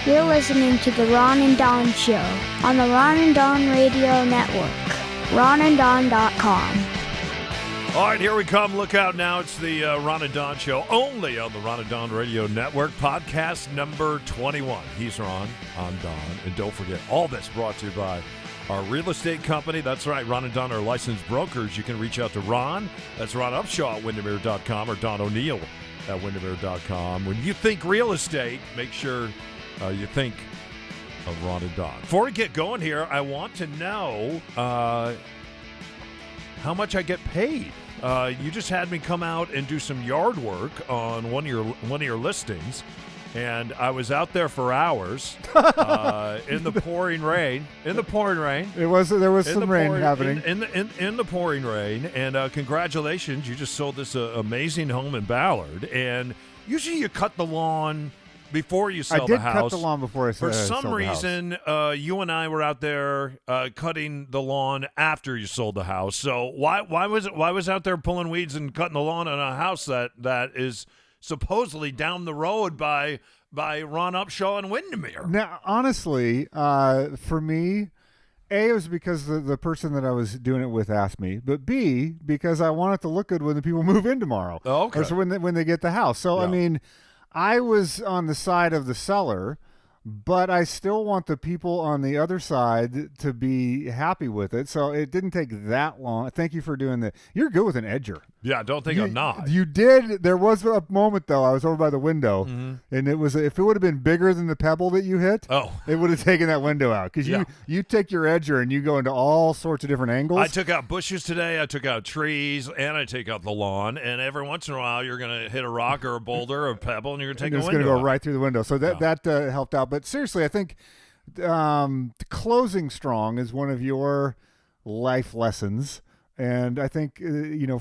You're listening to the Ron and Don Show on the Ron and Don Radio Network. RonandDon.com. All right, here we come. Look out now. It's the Ron and Don Show, only on the Ron and Don Radio Network, podcast number 21. He's Ron, I'm Don. And don't forget, all this brought to you by our real estate company. That's right, Ron and Don are licensed brokers. You can reach out to Ron. That's Ron Upshaw at Windermere.com or Don O'Neill at Windermere.com. When you think real estate, make sure you think of Ron and Don. Before we get going here, I want to know how much I get paid. You just had me come out and do some yard work on one of your listings, and I was out there for hours in the pouring rain. In the pouring rain, there was some rain happening in the pouring rain. And congratulations, you just sold this amazing home in Ballard. And usually you cut the lawn before you sell the house. I did cut the lawn before I sold the house. For some reason, you and I were out there cutting the lawn after you sold the house. So why was out there pulling weeds and cutting the lawn on a house that is supposedly down the road by Ron Upshaw and Windermere? Now, honestly, for me, A, it was because the person that I was doing it with asked me, but B, because I want it to look good when the people move in tomorrow. Oh, okay. Or so when they get the house. So, Yeah. I mean, I was on the side of the seller, but I still want the people on the other side to be happy with it. So it didn't take that long. Thank you for doing that. You're good with an edger. Yeah, don't think I'm not. You did. There was a moment, though, I was over by the window, and it was, if it would have been bigger than the pebble that you hit, it would have taken that window out. Because you take your edger and you go into all sorts of different angles. I took out bushes today. I took out trees, and I take out the lawn. And every once in a while, you're going to hit a rock or a boulder or a pebble, and you're going to take a window. It's going to go right through the window. So that helped out. But seriously, I think closing strong is one of your life lessons. And I think,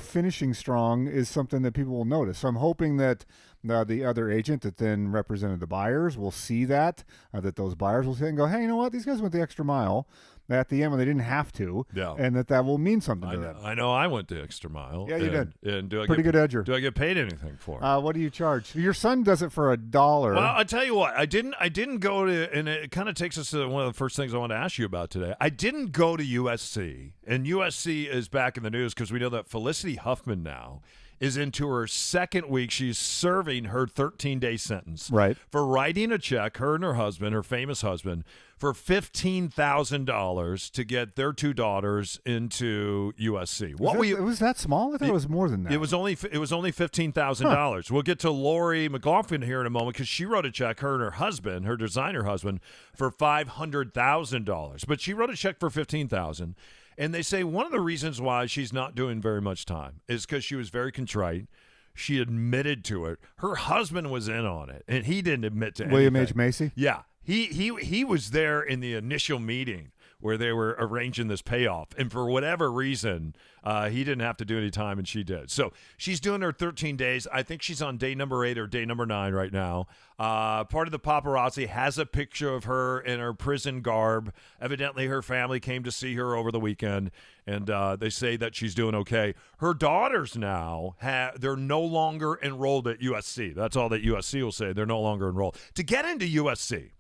finishing strong is something that people will notice. So I'm hoping that the other agent that then represented the buyers will see that those buyers will say and go, hey, you know what? These guys went the extra mile at the end when they didn't have to, and that will mean something to them. I know I went the extra mile. Yeah, you did. And do I Pretty good edger. Do I get paid anything for it? What do you charge? Your son does it for $1. Well, I tell you what, I didn't go to, and it kind of takes us to one of the first things I want to ask you about today. I didn't go to USC, and USC is back in the news because we know that Felicity Huffman now is into her second week. She's serving her 13-day sentence for writing a check, her and her husband, her famous husband, for $15,000 to get their two daughters into USC. It was that small? I thought it was more than that. It was only $15,000. We'll get to Lori McLaughlin here in a moment because she wrote a check, her and her husband, her designer husband, for $500,000. But she wrote a check for $15,000. And they say one of the reasons why she's not doing very much time is because she was very contrite. She admitted to it. Her husband was in on it, and he didn't admit to anything. William H. Macy? Yeah. He was there in the initial meeting where they were arranging this payoff. And for whatever reason, he didn't have to do any time, and she did. So she's doing her 13 days. I think she's on day number 8 or day number 9 right now. Part of the paparazzi has a picture of her in her prison garb. Evidently, her family came to see her over the weekend, and they say that she's doing okay. Her daughters now, they're no longer enrolled at USC. That's all that USC will say. They're no longer enrolled. To get into USC,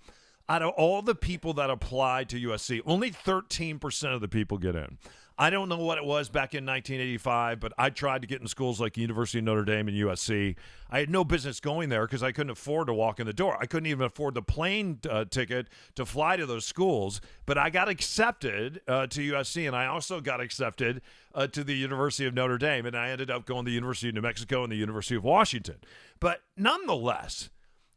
out of all the people that apply to USC, only 13% of the people get in. I don't know what it was back in 1985, but I tried to get in schools like University of Notre Dame and USC. I had no business going there because I couldn't afford to walk in the door. I couldn't even afford the plane ticket to fly to those schools, but I got accepted to USC, and I also got accepted to the University of Notre Dame, and I ended up going to the University of New Mexico and the University of Washington. But nonetheless,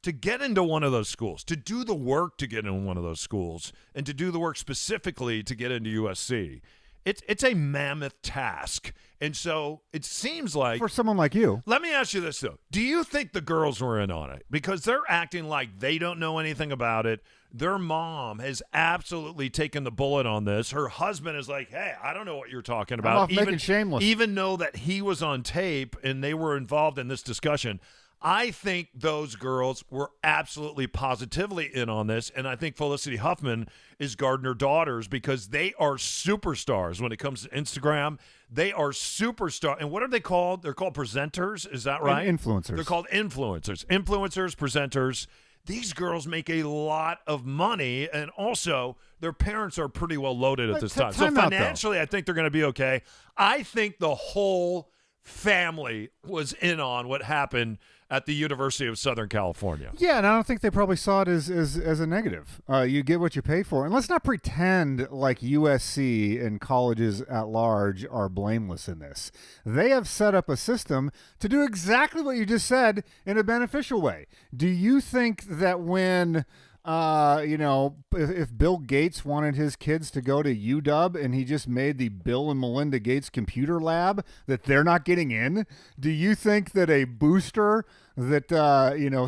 to get into one of those schools, to do the work to get in one of those schools, and to do the work specifically to get into USC, it's a mammoth task. And so it seems like... For someone like you. Let me ask you this, though. Do you think the girls were in on it? Because they're acting like they don't know anything about it. Their mom has absolutely taken the bullet on this. Her husband is like, hey, I don't know what you're talking about. I'm off making shameless. Even though that he was on tape and they were involved in this discussion, I think those girls were absolutely positively in on this, and I think Felicity Huffman is guarding her daughters because they are superstars when it comes to Instagram. They are superstars. And what are they called? They're called presenters. Is that right? Influencers. They're called influencers. Influencers, presenters. these girls make a lot of money, and also their parents are pretty well loaded at this time. So financially, I think they're going to be okay. I think the whole family was in on what happened at the University of Southern California. Yeah, and I don't think they probably saw it as a negative. You get what you pay for. And let's not pretend like USC and colleges at large are blameless in this. They have set up a system to do exactly what you just said in a beneficial way. Do you think that when if Bill Gates wanted his kids to go to UW and he just made the Bill and Melinda Gates computer lab, that they're not getting in? Do you think that a booster that,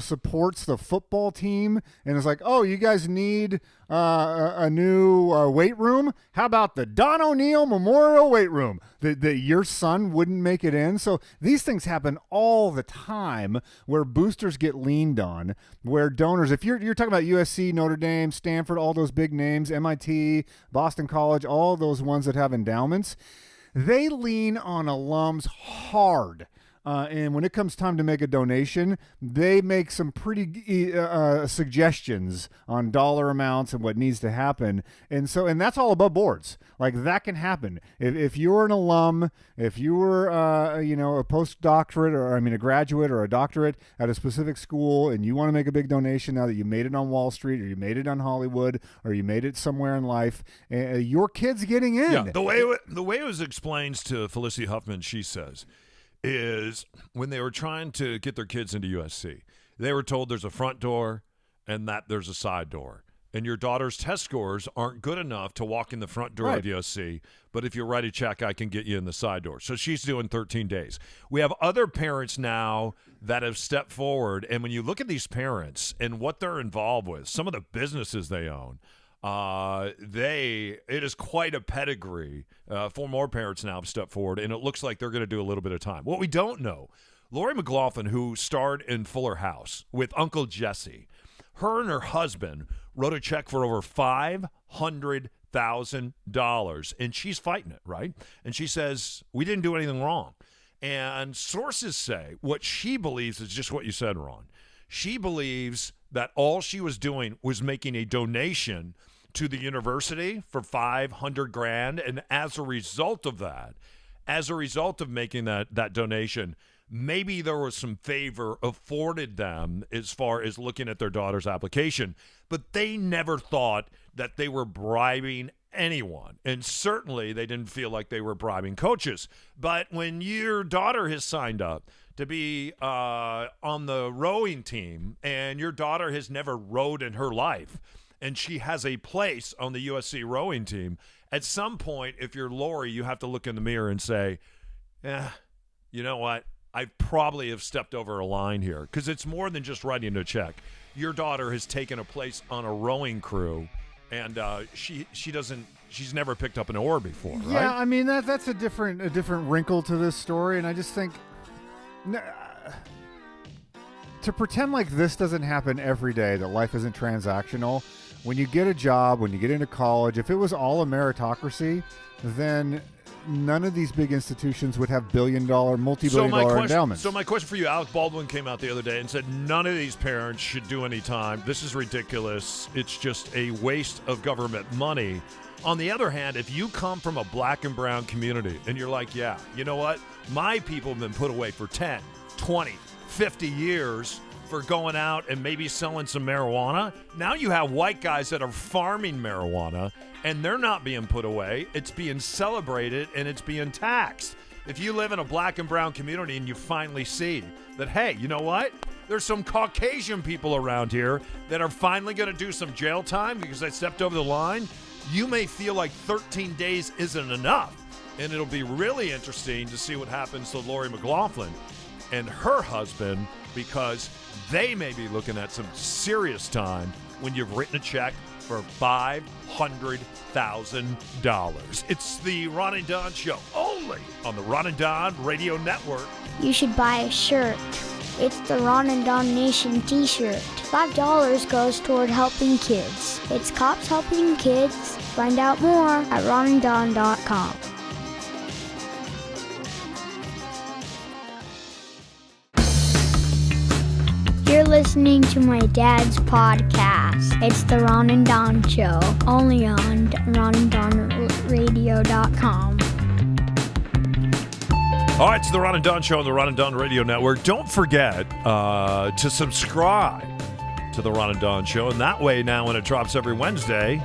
supports the football team and is like, oh, you guys need a new weight room? How about the Don O'Neill Memorial Weight Room? That your son wouldn't make it in? So these things happen all the time where boosters get leaned on, where donors, if you're talking about USC, Notre Dame, Stanford, all those big names, MIT, Boston College, all those ones that have endowments, they lean on alums hard. And when it comes time to make a donation, they make some pretty suggestions on dollar amounts and what needs to happen. And that's all above boards. Like, that can happen. If you're an alum, if you were, a postdoctorate a graduate or a doctorate at a specific school, and you want to make a big donation now that you made it on Wall Street or you made it on Hollywood or you made it somewhere in life, your kid's getting in. Yeah, the way it was explained to Felicity Huffman, she says, is when they were trying to get their kids into USC, they were told there's a front door and that there's a side door. And your daughter's test scores aren't good enough to walk in the front door of USC, but if you write a check, I can get you in the side door. So she's doing 13 days. We have other parents now that have stepped forward, and when you look at these parents and what they're involved with, some of the businesses they own, it is quite a pedigree. 4 more parents now have stepped forward, and it looks like they're going to do a little bit of time. What we don't know, Lori McLaughlin, who starred in Fuller House with Uncle Jesse, her and her husband wrote a check for over $500,000, and she's fighting it, right? And she says, we didn't do anything wrong. And sources say what she believes is just what you said, Ron. She believes that all she was doing was making a donation to the university for $500,000, and as a result of making that donation, maybe there was some favor afforded them as far as looking at their daughter's application, but they never thought that they were bribing anyone, and certainly they didn't feel like they were bribing coaches. But when your daughter has signed up to be on the rowing team, and your daughter has never rowed in her life, and she has a place on the USC rowing team, at some point, if you're Lori, you have to look in the mirror and say, you know what? I probably have stepped over a line here, because it's more than just writing a check. Your daughter has taken a place on a rowing crew, and she's never picked up an oar before, right? Yeah, I mean that's a different wrinkle to this story, and I just think to pretend like this doesn't happen every day, that life isn't transactional. When you get a job, when you get into college, if it was all a meritocracy, then none of these big institutions would have multi-billion dollar endowments. So my question for you, Alec Baldwin came out the other day and said none of these parents should do any time. This is ridiculous. It's just a waste of government money. On the other hand, if you come from a black and brown community and you're like, yeah, you know what? My people have been put away for 10, 20, 50 years for going out and maybe selling some marijuana. Now you have white guys that are farming marijuana, and they're not being put away. It's being celebrated, and it's being taxed. If you live in a black and brown community and you finally see that, hey, you know what? There's some Caucasian people around here that are finally going to do some jail time because they stepped over the line, you may feel like 13 days isn't enough. And it'll be really interesting to see what happens to Lori McLaughlin and her husband, because they may be looking at some serious time when you've written a check for $500,000. It's the Ron and Don Show, only on the Ron and Don Radio Network. You should buy a shirt. It's the Ron and Don Nation t-shirt. $5 goes toward helping kids. It's cops helping kids. Find out more at ronanddon.com. You're listening to my dad's podcast. It's the Ron and Don Show, only on ronanddonradio.com. All right, it's the Ron and Don Show on the Ron and Don Radio Network. Don't forget to subscribe to the Ron and Don Show, and that way now when it drops every Wednesday,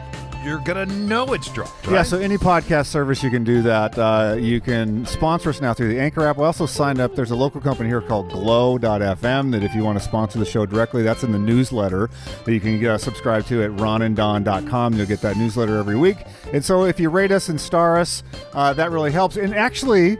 you're going to know it's dropped, right? Yeah, so any podcast service you can do that. You can sponsor us now through the Anchor app. We also signed up. There's a local company here called Glow.fm that if you want to sponsor the show directly, that's in the newsletter that you can subscribe to at ronanddon.com. You'll get that newsletter every week. And so if you rate us and star us, that really helps. And actually,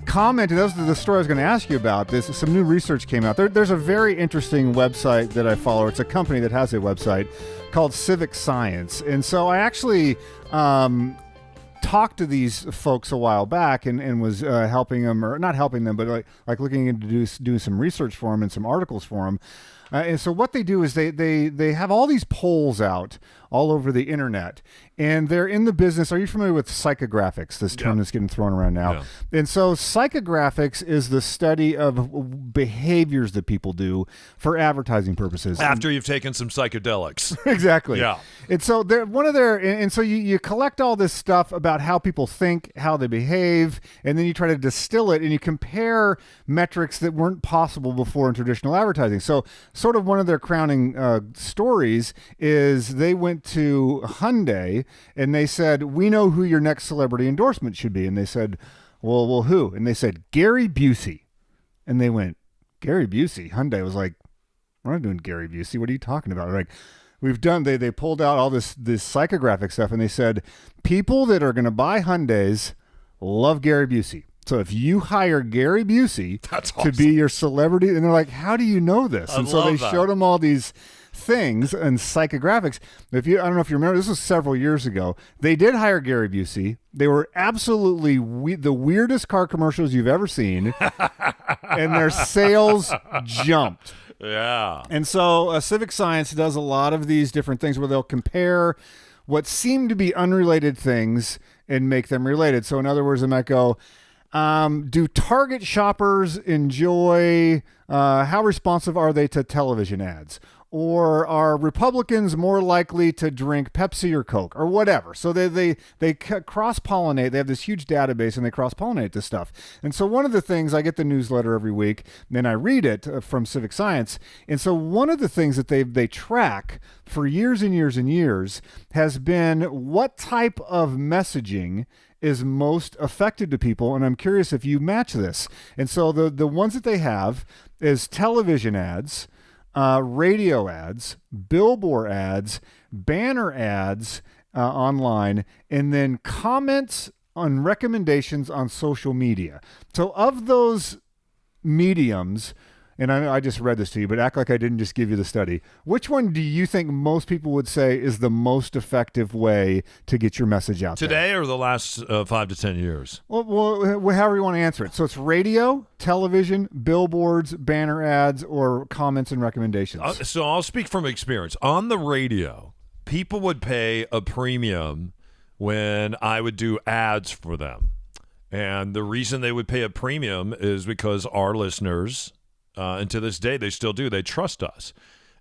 comment, and those are the story I was going to ask you about. Some new research came out. There's a very interesting website that I follow. It's a company that has a website called Civic Science. And so I actually talked to these folks a while back and was helping them, or not helping them, but like looking into doing some research for them and some articles for them. And so what they do is they have all these polls out all over the internet, and they're in the business. Are you familiar with psychographics, this term that's getting thrown around now? Yeah. And so psychographics is the study of behaviors that people do for advertising purposes. After you've taken some psychedelics. Exactly. Yeah. And so so you collect all this stuff about how people think, how they behave, and then you try to distill it and you compare metrics that weren't possible before in traditional advertising. So sort of one of their crowning stories is they went to Hyundai and they said, we know who your next celebrity endorsement should be. And they said, well, who? And they said, Gary Busey. And they went, Gary Busey? Hyundai was like, we're not doing Gary Busey. What are you talking about? Like, we've done, they pulled out all this psychographic stuff and they said, people that are going to buy Hyundais love Gary Busey. So if you hire Gary Busey to be your celebrity, and they're like, how do you know this? And so they showed them all these things and psychographics. I don't know if you remember, this was several years ago. They did hire Gary Busey. They were absolutely the weirdest car commercials you've ever seen, and their sales jumped. Yeah. And so Civic Science does a lot of these different things where they'll compare what seem to be unrelated things and make them related. So in other words, they might go, do Target shoppers enjoy, how responsive are they to television ads? Or are Republicans more likely to drink Pepsi or Coke or whatever? So they cross-pollinate. They have this huge database and they cross-pollinate this stuff. And so one of the things, I get the newsletter every week, then I read it from Civic Science. And so one of the things that they track for years and years and years has been what type of messaging is most effective to people, and I'm curious if you match this. And so the ones that they have is television ads, radio ads, billboard ads, banner ads online, and then comments on recommendations on social media. So of those mediums, and I know I just read this to you, but act like I didn't just give you the study. Which one do you think most people would say is the most effective way to get your message out today or the last 5 to 10 years? Well, however you want to answer it. So it's radio, television, billboards, banner ads, or comments and recommendations. So I'll speak from experience. On the radio, people would pay a premium when I would do ads for them. And the reason they would pay a premium is because our listeners, and to this day, they still do. They trust us.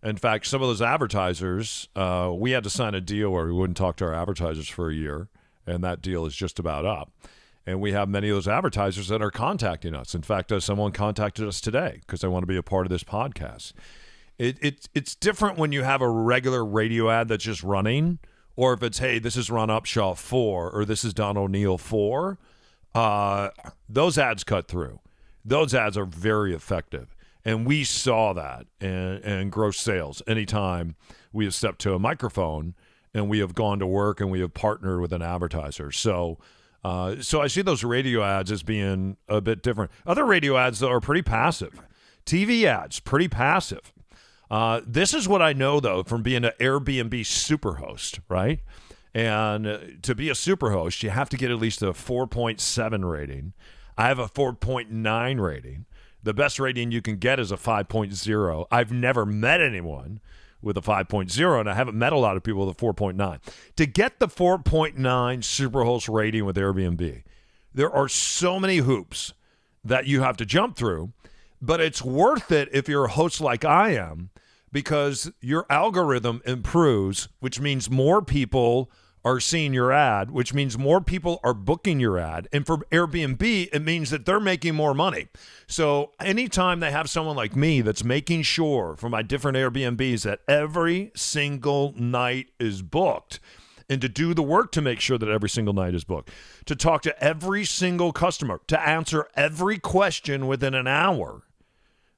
In fact, some of those advertisers, we had to sign a deal where we wouldn't talk to our advertisers for a year, and that deal is just about up. And we have many of those advertisers that are contacting us. In fact, someone contacted us today because they want to be a part of this podcast. It's different when you have a regular radio ad that's just running, or if it's, hey, this is Ron Upshaw 4, or this is Don O'Neill 4. Those ads cut through. Those ads are very effective. And we saw that and gross sales anytime we have stepped to a microphone and we have gone to work and we have partnered with an advertiser. So I see those radio ads as being a bit different. Other radio ads, though, are pretty passive. TV ads, pretty passive. This is what I know, though, from being an Airbnb superhost, right? And to be a superhost, you have to get at least a 4.7 rating. I have a 4.9 rating. The best rating you can get is a 5.0. I've never met anyone with a 5.0, and I haven't met a lot of people with a 4.9. To get the 4.9 Superhost rating with Airbnb, there are so many hoops that you have to jump through But it's worth it if you're a host like I am, because your algorithm improves, which means more people are seeing your ad, which means more people are booking your ad. And for Airbnb, it means that they're making more money. So anytime they have someone like me that's making sure for my different Airbnbs that every single night is booked, and to do the work to make sure that every single night is booked, to talk to every single customer, to answer every question within an hour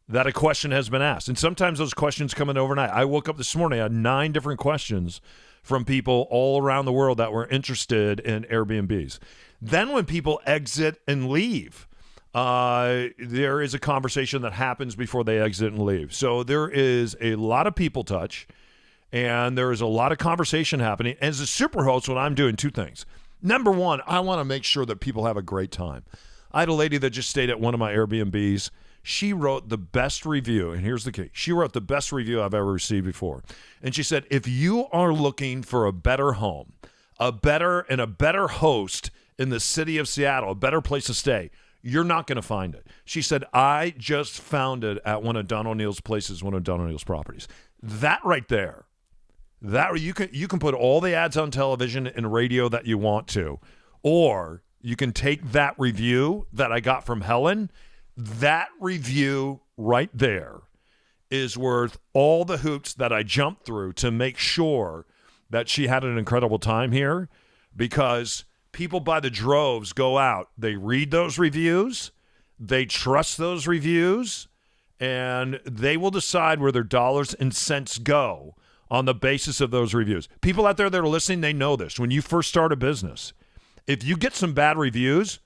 that a question has been asked. And sometimes those questions come in overnight. I woke up this morning, I had 9 different questions from people all around the world that were interested in Airbnbs. Then when people exit and leave, there is a conversation that happens before they exit and leave. So there is a lot of people touch, and there is a lot of conversation happening. As a superhost, what I'm doing, 2 things. Number 1, I want to make sure that people have a great time. I had a lady that just stayed at one of my Airbnbs. She wrote the best review, and here's the key. She wrote the best review I've ever received before. And she said, if you are looking for a better home, a better host in the city of Seattle, a better place to stay, you're not going to find it. She said, I just found it at one of Don O'Neill's places, one of Don O'Neill's properties. That right there, that you can put all the ads on television and radio that you want to, or you can take that review that I got from Helen. That review right there is worth all the hoops that I jumped through to make sure that she had an incredible time here, because people by the droves go out, they read those reviews, they trust those reviews, and they will decide where their dollars and cents go on the basis of those reviews. People out there that are listening, they know this. When you first start a business, if you get some bad reviews,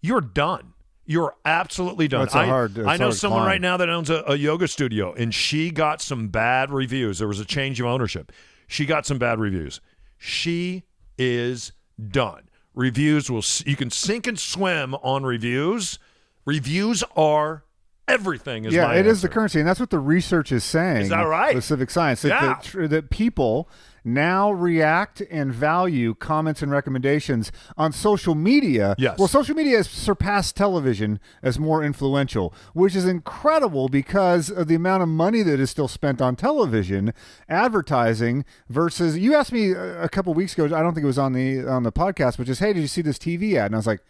you're done. You're absolutely done. I know someone right now that owns a yoga studio, and she got some bad reviews. There was a change of ownership. She got some bad reviews. She is done. Reviews you can sink and swim on reviews. Reviews are everything. Is my it answer. Is the currency, and that's what the research is saying. Is that right? With civic science, that people now react and value comments and recommendations on social media. Yes. Well, social media has surpassed television as more influential, which is incredible because of the amount of money that is still spent on television advertising versus. You asked me a couple weeks ago. I don't think it was on the podcast, but just, hey, did you see this TV ad? And I was like,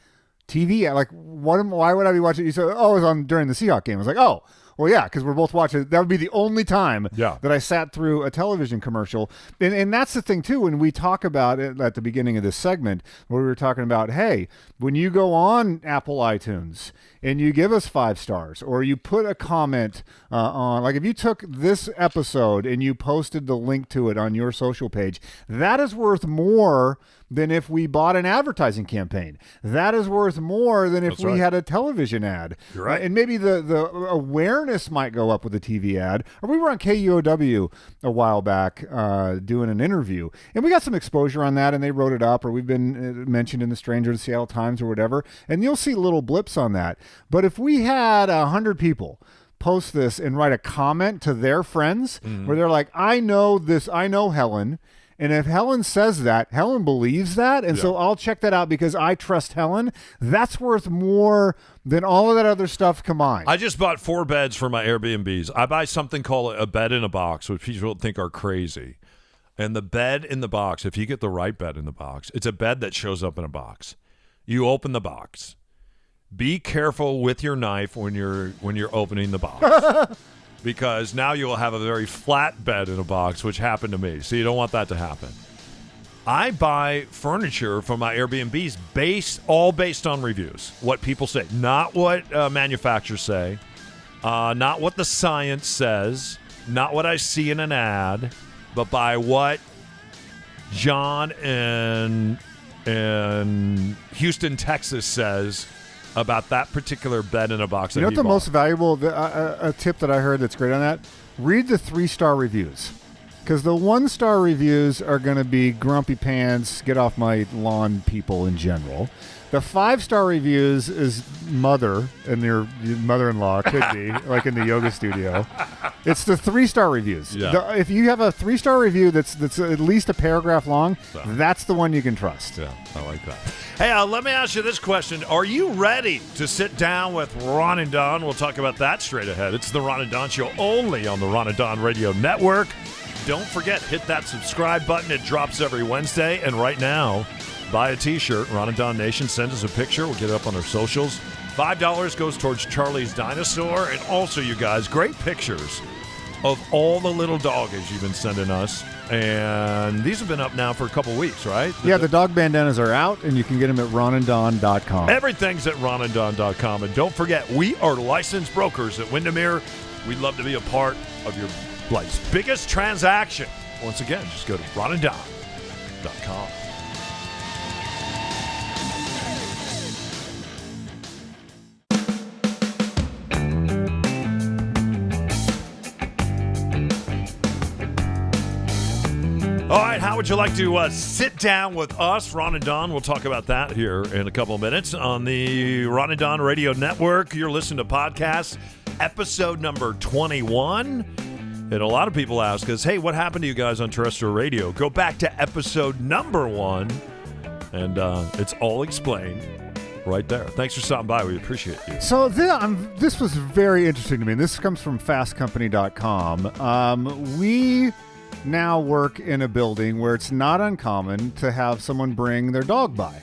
TV ad? Like, why would I be watching? You said, oh, it was on during the Seahawks game. I was like, oh. Well, yeah, because we're both watching. That would be the only time that I sat through a television commercial. And that's the thing, too, when we talk about it at the beginning of this segment, where we were talking about, hey, when you go on Apple iTunes and you give us 5 stars, or you put a comment on, like if you took this episode and you posted the link to it on your social page, that is worth more than if we bought an advertising campaign. That is worth more than if we had a television ad. You're right. And maybe the awareness might go up with a TV ad. Or we were on KUOW a while back doing an interview, and we got some exposure on that, and they wrote it up, or we've been mentioned in the Stranger to Seattle Times or whatever, and you'll see little blips on that. But if we had 100 people post this and write a comment to their friends where they're like, I know this, I know Helen, and if Helen says that, Helen believes that, and so I'll check that out because I trust Helen, that's worth more than all of that other stuff combined. I just bought 4 beds for my Airbnbs. I buy something called a bed in a box, which people think are crazy. And the bed in the box, if you get the right bed in the box, it's a bed that shows up in a box. You open the box. Be careful with your knife when you're opening the box. Because now you'll have a very flat bed in a box, which happened to me. So you don't want that to happen. I buy furniture from my Airbnbs based on reviews, what people say, not what manufacturers say, not what the science says, not what I see in an ad, but by what John in Houston, Texas says about that particular bed in a box. You know what the most valuable a tip that I heard that's great on that? Read the 3-star reviews. Because the 1-star reviews are going to be grumpy pants, get off my lawn people in general. The 5-star reviews is mother and your mother-in-law could be like in the yoga studio. It's the 3-star reviews. Yeah. If you have a 3-star review that's at least a paragraph long, that's the one you can trust. Yeah, I like that. Hey, let me ask you this question. Are you ready to sit down with Ron and Don? We'll talk about that straight ahead. It's the Ron and Don Show only on the Ron and Don Radio Network. Don't forget, hit that subscribe button. It drops every Wednesday. And right now, buy a T-shirt. Ron and Don Nation, send us a picture. We'll get it up on our socials. $5 goes towards Charlie's Dinosaur. And also, you guys, great pictures of all the little doggies you've been sending us. And these have been up now for a couple weeks, right? Yeah, the dog bandanas are out, and you can get them at ronanddon.com. Everything's at ronanddon.com. And don't forget, we are licensed brokers at Windermere. We'd love to be a part of your life's biggest transaction. Once again, just go to ronanddon.com. All right, how would you like to sit down with us, Ron and Don? We'll talk about that here in a couple of minutes on the Ron and Don Radio Network. You're listening to podcasts, episode number 21. And a lot of people ask us, hey, what happened to you guys on terrestrial radio? Go back to episode number 1, and it's all explained right there. Thanks for stopping by. We appreciate you. So this was very interesting to me. This comes from fastcompany.com. We now work in a building where it's not uncommon to have someone bring their dog by.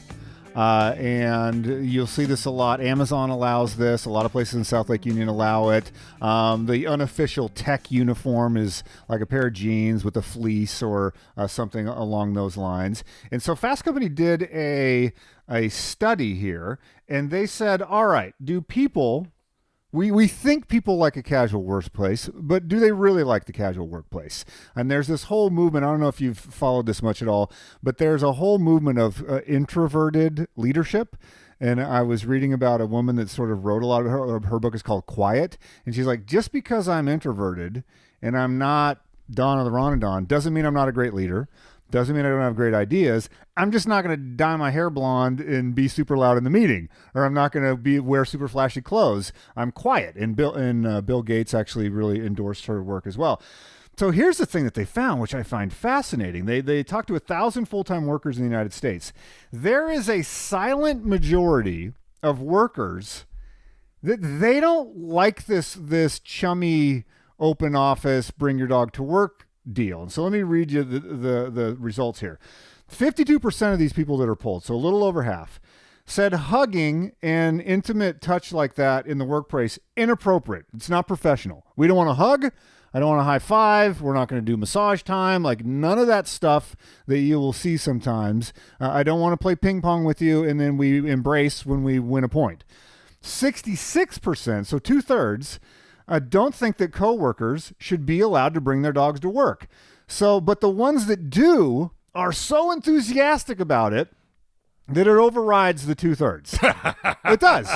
And you'll see this a lot. Amazon allows this. A lot of places in South Lake Union allow it. The unofficial tech uniform is like a pair of jeans with a fleece or something along those lines. And so Fast Company did a study here, and they said, all right, do people... We think people like a casual workplace, but do they really like the casual workplace? And there's this whole movement. I don't know if you've followed this much at all, but there's a whole movement of introverted leadership. And I was reading about a woman that sort of wrote a lot of her book is called Quiet. And she's like, just because I'm introverted and I'm not Don of the Ron and Don doesn't mean I'm not a great leader. Doesn't mean I don't have great ideas. I'm just not going to dye my hair blonde and be super loud in the meeting, or I'm not going to wear super flashy clothes. I'm quiet. And Bill Gates actually really endorsed her work as well. So here's the thing that they found, which I find fascinating. They talked to 1,000 full-time workers in the United States. There is a silent majority of workers that they don't like this chummy open office, bring your dog to work deal. And so let me read you the results here. 52% of these people that are polled, so a little over half, said hugging and intimate touch like that in the workplace inappropriate. It's not professional. We don't want to hug. I don't want to high five. We're not going to do massage time. Like none of that stuff that you will see sometimes. I don't want to play ping pong with you and then we embrace when we win a point. 66%, so 2/3, don't think that coworkers should be allowed to bring their dogs to work. So, but the ones that do are so enthusiastic about it that it overrides the 2/3. It does.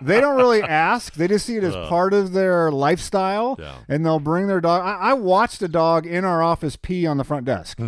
They don't really ask. They just see it as part of their lifestyle, and they'll bring their dog. I watched a dog in our office pee on the front desk.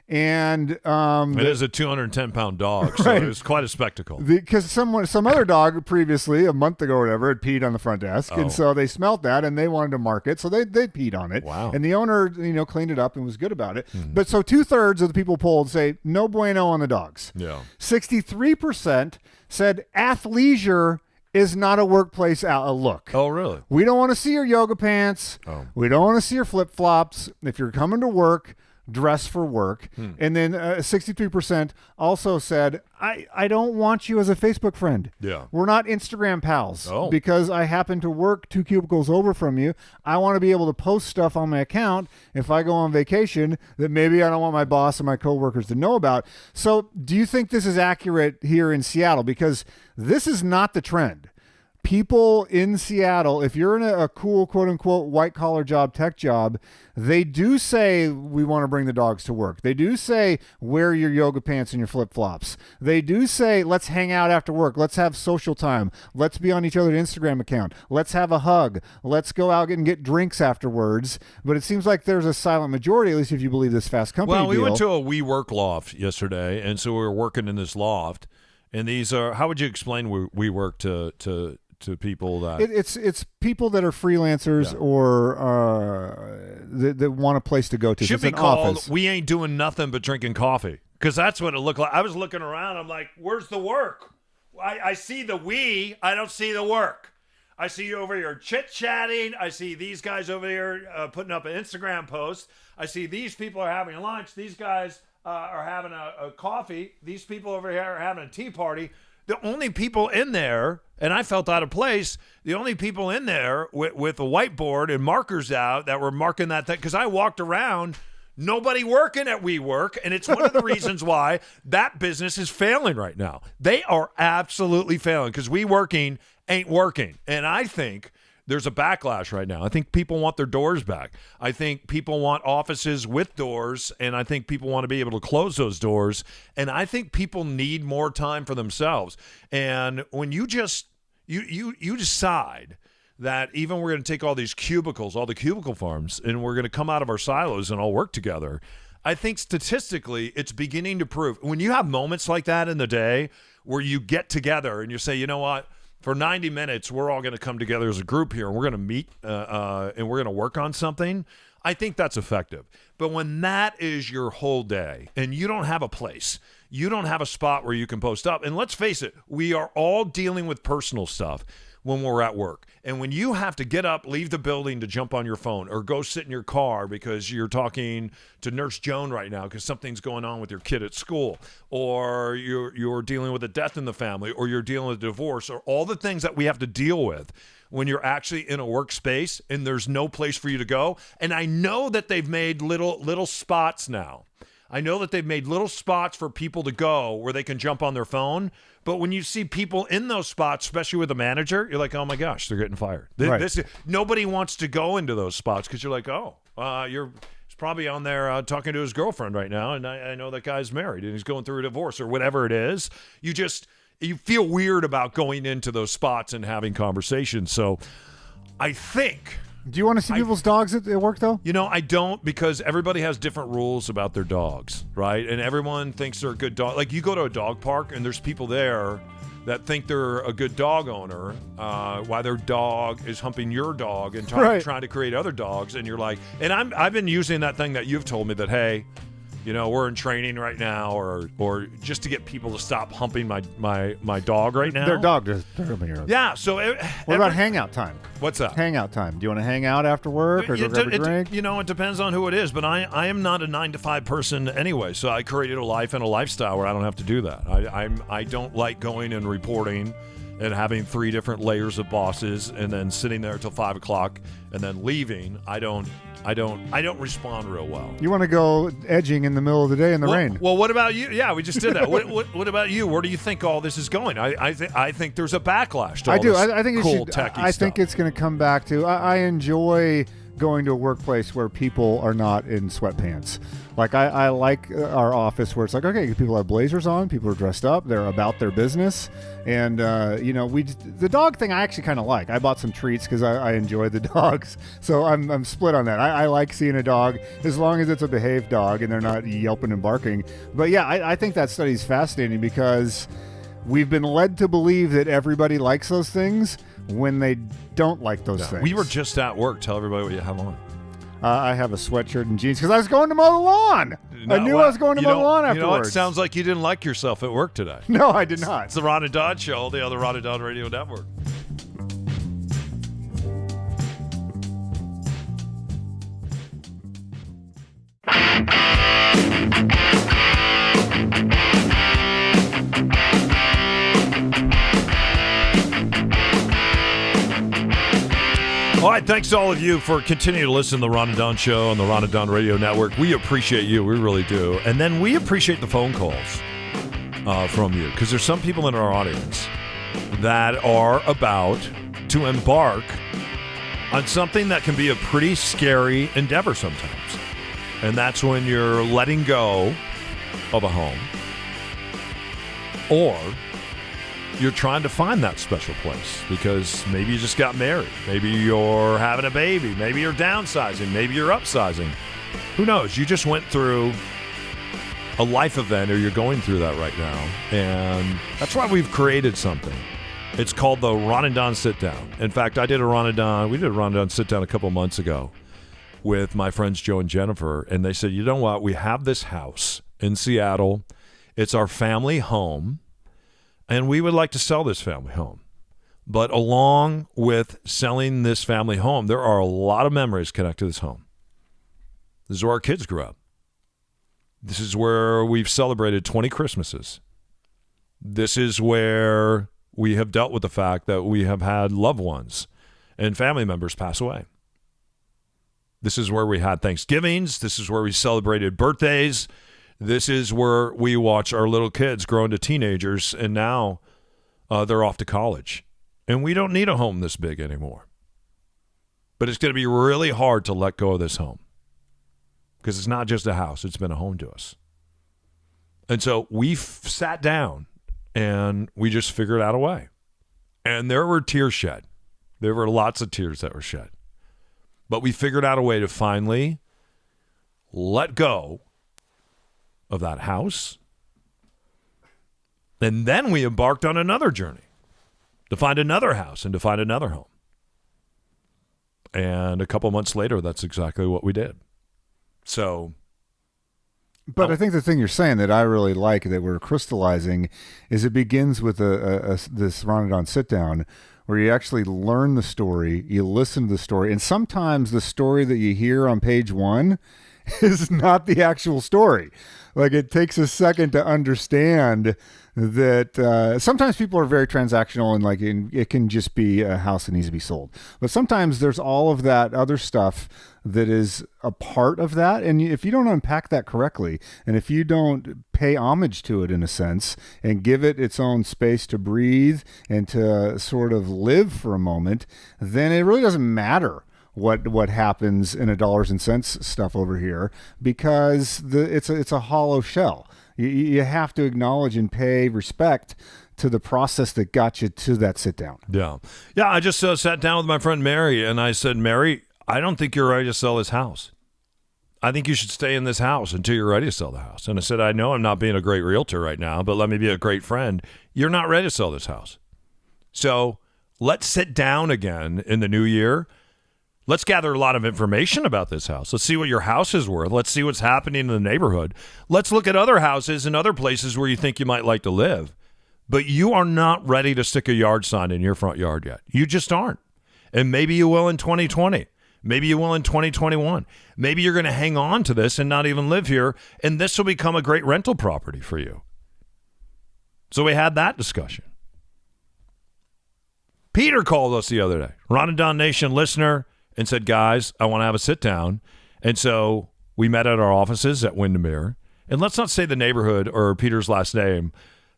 And it is a 210-pound dog, so right. It was quite a spectacle. Because some other dog previously, a month ago or whatever, had peed on the front desk, and so they smelt that and they wanted to mark it, so they peed on it. Wow! And the owner, cleaned it up and was good about it. But so 2/3 of the people polled say no bueno on the dogs. Yeah. 63% said athleisure is not a workplace look. Oh, really? We don't want to see your yoga pants. Oh. We don't want to see your flip flops. If you're coming to work, dress for work. And then 63% also said, I don't want you as a Facebook friend. Yeah. We're not Instagram pals. Oh. Because I happen to work 2 cubicles over from you. I want to be able to post stuff on my account if I go on vacation that maybe I don't want my boss and my coworkers to know about. So do you think this is accurate here in Seattle? Because this is not the trend. people in Seattle, if you're in a cool, quote unquote, white collar job, tech job, they do say we want to bring the dogs to work. They do say wear your yoga pants and your flip flops. They do say let's hang out after work. Let's have social time. Let's be on each other's Instagram account. Let's have a hug. Let's go out and get drinks afterwards. But it seems like there's a silent majority, at least if you believe this Fast Company Well, we deal. went to a WeWork loft yesterday, and so we were working in this loft. And these are, how would you explain WeWork to people that it's people that are freelancers or that want a place to go to. should It's be an called office. "We ain't doing nothing but drinking coffee"? Because that's what it looked like. I was looking around. I'm like, "Where's the work? I see the we. I don't see the work. I see you over here chit chatting. I see these guys over here putting up an Instagram post. I see these people are having lunch. These guys are having a coffee. These people over here are having a tea party." The only people in there, and I felt out of place, the only people in there with a whiteboard and markers out that were marking that thing, because I walked around, nobody working at WeWork, and it's one of the reasons why that business is failing right now. They are absolutely failing because WeWorking ain't working. And I think there's a backlash right now. I think people want their doors back. I think people want offices with doors, and I think people want to be able to close those doors. And I think people need more time for themselves. And when you just you decide that even we're going to take all these cubicles, all the cubicle farms, and we're going to come out of our silos and all work together, I think statistically it's beginning to prove. When you have moments like that in the day where you get together and you say, you know what, for 90 minutes, we're all going to come together as a group here, and we're going to meet and we're going to work on something, I think that's effective. But when that is your whole day and you don't have a place, you don't have a spot where you can post up, and let's face it, we are all dealing with personal stuff when we're at work. And when you have to get up, leave the building to jump on your phone or go sit in your car because you're talking to Nurse Joan right now because something's going on with your kid at school, or you're dealing with a death in the family, or you're dealing with a divorce, or all the things that we have to deal with when you're actually in a workspace and there's no place for you to go. And I know that they've made little spots now. I know that they've made little spots for people to go where they can jump on their phone. But when you see people in those spots, especially with a manager, you're like, oh my gosh, they're getting fired. Right. Nobody wants to go into those spots because you're like, he's probably on there talking to his girlfriend right now, and I know that guy's married and he's going through a divorce or whatever it is. You feel weird about going into those spots and having conversations. So I think... Do you want to see people's dogs at work, though? You know, I don't, because everybody has different rules about their dogs, right? And everyone thinks they're a good dog. Like, you go to a dog park, and there's people there that think they're a good dog owner while their dog is humping your dog and trying to create other dogs. And you're like, and I've been using that thing that you've told me that, hey, you know, we're in training right now, or just to get people to stop humping my dog right now. Their dog just humping your dog. Yeah. So what about hangout time? What's that? Hangout time. Do you want to hang out after work or go grab a drink? You know, it depends on who it is, but I am not a 9-to-5 person anyway, so I created a life and a lifestyle where I don't have to do that. I don't like going and reporting and having 3 different layers of bosses and then sitting there till 5 o'clock and then leaving. I don't respond real well. You want to go edging in the middle of the day in the rain? Well, what about you? Yeah, we just did that. What about you? Where do you think all this is going? I think there's a backlash to all this I think cool techie I stuff. think it's going to come back to I enjoy going to a workplace where people are not in sweatpants. Like I like our office where it's like, okay, people have blazers on, people are dressed up, they're about their business, and the dog thing I actually kind of like. I bought some treats because I enjoy the dogs, so I'm split on that. I like seeing a dog as long as it's a behaved dog and they're not yelping and barking. But yeah, I think that study's fascinating because we've been led to believe that everybody likes those things when they don't like those things. We were just at work. Tell everybody what you have on. I have a sweatshirt and jeans because I was going to mow the lawn. I knew I was going to mow the lawn afterwards. You know, it sounds like you didn't like yourself at work today. No, I did not. It's the Ron and Don Show, the other Ron and Don Radio Network. All right, thanks to all of you for continuing to listen to the Ron and Don Show on the Ron and Don Radio Network. We appreciate you. We really do. And then we appreciate the phone calls from you because there's some people in our audience that are about to embark on something that can be a pretty scary endeavor sometimes. And that's when you're letting go of a home, or you're trying to find that special place because maybe you just got married. Maybe you're having a baby. Maybe you're downsizing. Maybe you're upsizing. Who knows? You just went through a life event, or you're going through that right now. And that's why we've created something. It's called the Ron and Don Sit Down. In fact, we did a Ron and Don Sit Down a couple months ago with my friends Joe and Jennifer, and they said, you know what? We have this house in Seattle. It's our family home, and we would like to sell this family home. But along with selling this family home, there are a lot of memories connected to this home. This is where our kids grew up. This is where we've celebrated 20 Christmases. This is where we have dealt with the fact that we have had loved ones and family members pass away. This is where we had Thanksgivings. This is where we celebrated birthdays. This is where we watch our little kids grow into teenagers, and now they're off to college. And we don't need a home this big anymore. But it's going to be really hard to let go of this home because it's not just a house. It's been a home to us. And so we sat down and we just figured out a way. And there were tears shed. There were lots of tears that were shed. But we figured out a way to finally let go of that house. And then we embarked on another journey to find another house and to find another home. And a couple months later, that's exactly what we did. So, but I think the thing you're saying that I really like that we're crystallizing is it begins with this Ron and Don sit down where you actually learn the story, you listen to the story, and sometimes the story that you hear on page one is not the actual story. Like, it takes a second to understand that sometimes people are very transactional and it can just be a house that needs to be sold. But sometimes there's all of that other stuff that is a part of that. And if you don't unpack that correctly, and if you don't pay homage to it in a sense and give it its own space to breathe and to sort of live for a moment, then it really doesn't matter what happens in a dollars and cents stuff over here, because it's a hollow shell. You have to acknowledge and pay respect to the process that got you to that sit down. Yeah. I just sat down with my friend Mary, and I said, Mary, I don't think you're ready to sell this house. I think you should stay in this house until you're ready to sell the house. And I said, I know I'm not being a great realtor right now, but let me be a great friend. You're not ready to sell this house. So let's sit down again in the new year. Let's gather a lot of information about this house. Let's see what your house is worth. Let's see what's happening in the neighborhood. Let's look at other houses and other places where you think you might like to live. But you are not ready to stick a yard sign in your front yard yet. You just aren't. And maybe you will in 2020. Maybe you will in 2021. Maybe you're going to hang on to this and not even live here, and this will become a great rental property for you. So we had that discussion. Peter called us the other day, Ron and Don Nation listener, and said, guys, I want to have a sit down. And so we met at our offices at Windermere. And let's not say the neighborhood or Peter's last name,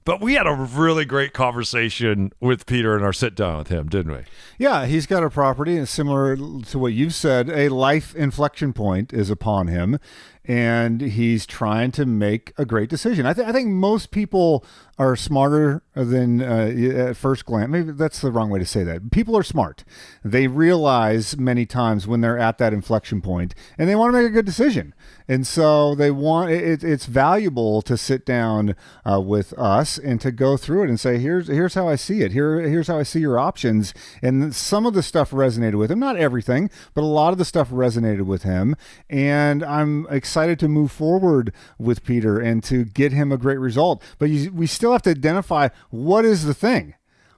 but we had a really great conversation with Peter in our sit down with him, didn't we? Yeah, he's got a property, and similar to what you've said, a life inflection point is upon him, and he's trying to make a great decision. I think most people are smarter than at first glance. Maybe that's the wrong way to say that. People are smart. They realize many times when they're at that inflection point, and they want to make a good decision. And so they want it's valuable to sit down with us and to go through it and say, here's how I see it. Here's how I see your options. And some of the stuff resonated with him, not everything, but a lot of the stuff resonated with him. And I'm excited to move forward with Peter and to get him a great result. But we still have to identify what is the thing.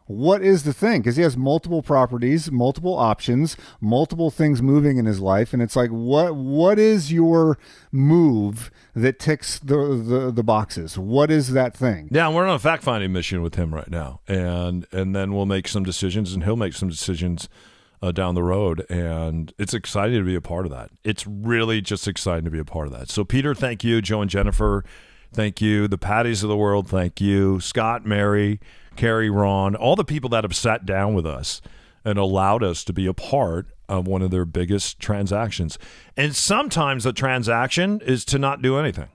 What is the thing? Because he has multiple properties, multiple options, multiple things moving in his life. And it's like, what is your move that ticks the boxes? What is that thing? Yeah, we're on a fact-finding mission with him right now. And then we'll make some decisions, and he'll make some decisions down the road. And it's exciting to be a part of that. It's really just exciting to be a part of that. So, Peter, thank you. Joe and Jennifer, thank you. The Patties of the world, thank you. Scott, Mary, Carrie, Ron, all the people that have sat down with us and allowed us to be a part of one of their biggest transactions. And sometimes the transaction is to not do anything.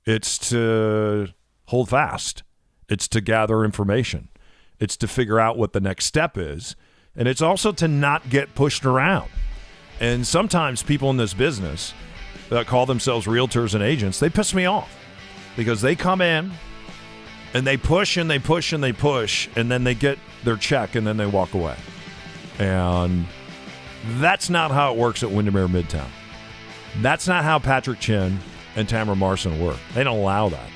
It's to hold fast. It's to gather information. It's to figure out what the next step is. And it's also to not get pushed around. And sometimes people in this business that call themselves realtors and agents, they piss me off because they come in and they push and they push and they push, and then they get their check and then they walk away. And that's not how it works at Windermere Midtown. That's not how Patrick Chin and Tamara Marson work. They don't allow that.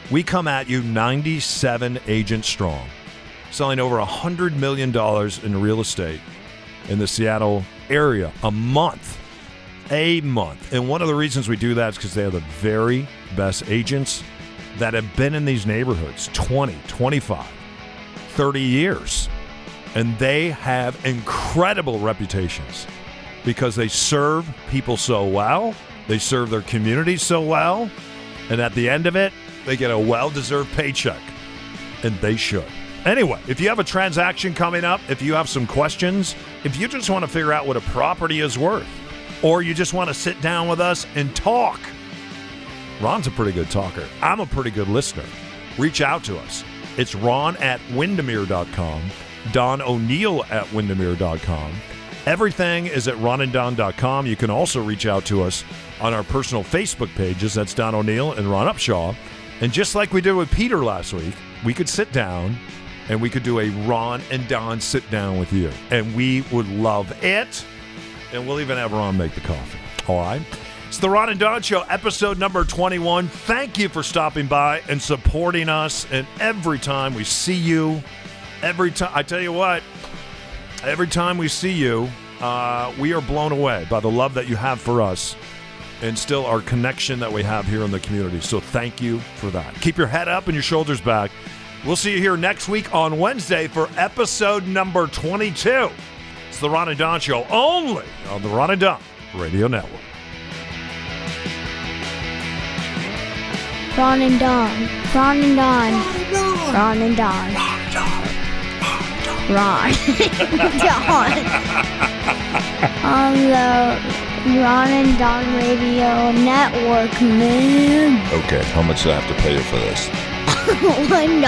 We come at you 97 agents strong, selling over $100 million in real estate in the Seattle area a month. And one of the reasons we do that is because they are the very best agents that have been in these neighborhoods 20, 25, 30 years. And they have incredible reputations because they serve people so well. They serve their communities so well. And at the end of it, they get a well-deserved paycheck. And they should. Anyway, if you have a transaction coming up, if you have some questions, if you just want to figure out what a property is worth, or you just want to sit down with us and talk, Ron's a pretty good talker. I'm a pretty good listener. Reach out to us. It's ron@windermere.com, Don O'Neill @windermere.com. Everything is at ronanddon.com. You can also reach out to us on our personal Facebook pages. That's Don O'Neill and Ron Upshaw. And just like we did with Peter last week, we could sit down and we could do a Ron and Don sit down with you. And we would love it. And we'll even have Ron make the coffee. All right? It's the Ron and Don Show, episode number 21. Thank you for stopping by and supporting us. And every time we see you, I tell you what, every time we see you, we are blown away by the love that you have for us and still our connection that we have here in the community. So thank you for that. Keep your head up and your shoulders back. We'll see you here next week on Wednesday for episode number 22. It's the Ron and Don Show, only on the Ron and Don Radio Network. Ron and Don. Ron and Don. Ron and Don. Ron and Don. On the Ron and Don Radio Network, man. Okay, how much do I have to pay you for this? $1.